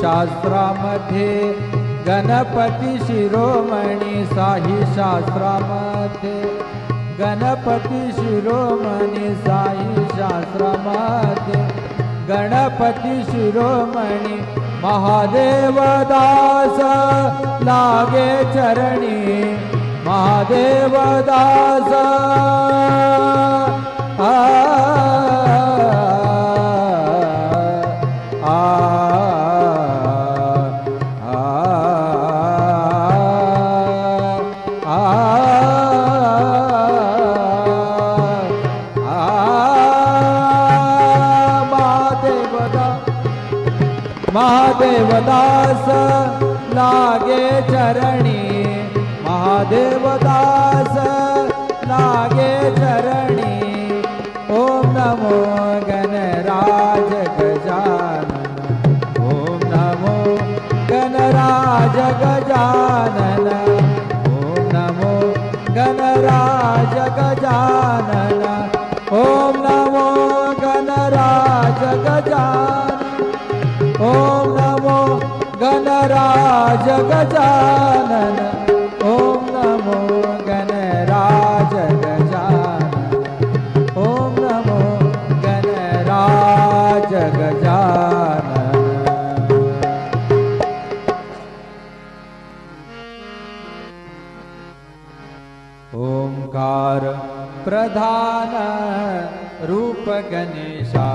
शास्त्रामध्ये गणपती शिरोमणी साई शास्त्रामध्ये गणपती शिरोमणी साई शास्त्रामध्ये गणपती शिरोमणी महादेव दास लागे चरणी महादेव दास महादेव दास लागे चरणी महादेव दास लागे चरणी ओम नमो गणराज गजानन ओम नमो गणराज गजानन ओम नमो गणराज गजानन ओम नमो गणराज गजानन ओम नमो गणराज गजानन ओम नमो गणराज गजानन ओम नमो गणराज गजानन। ओंकार प्रधान रूप गणेशा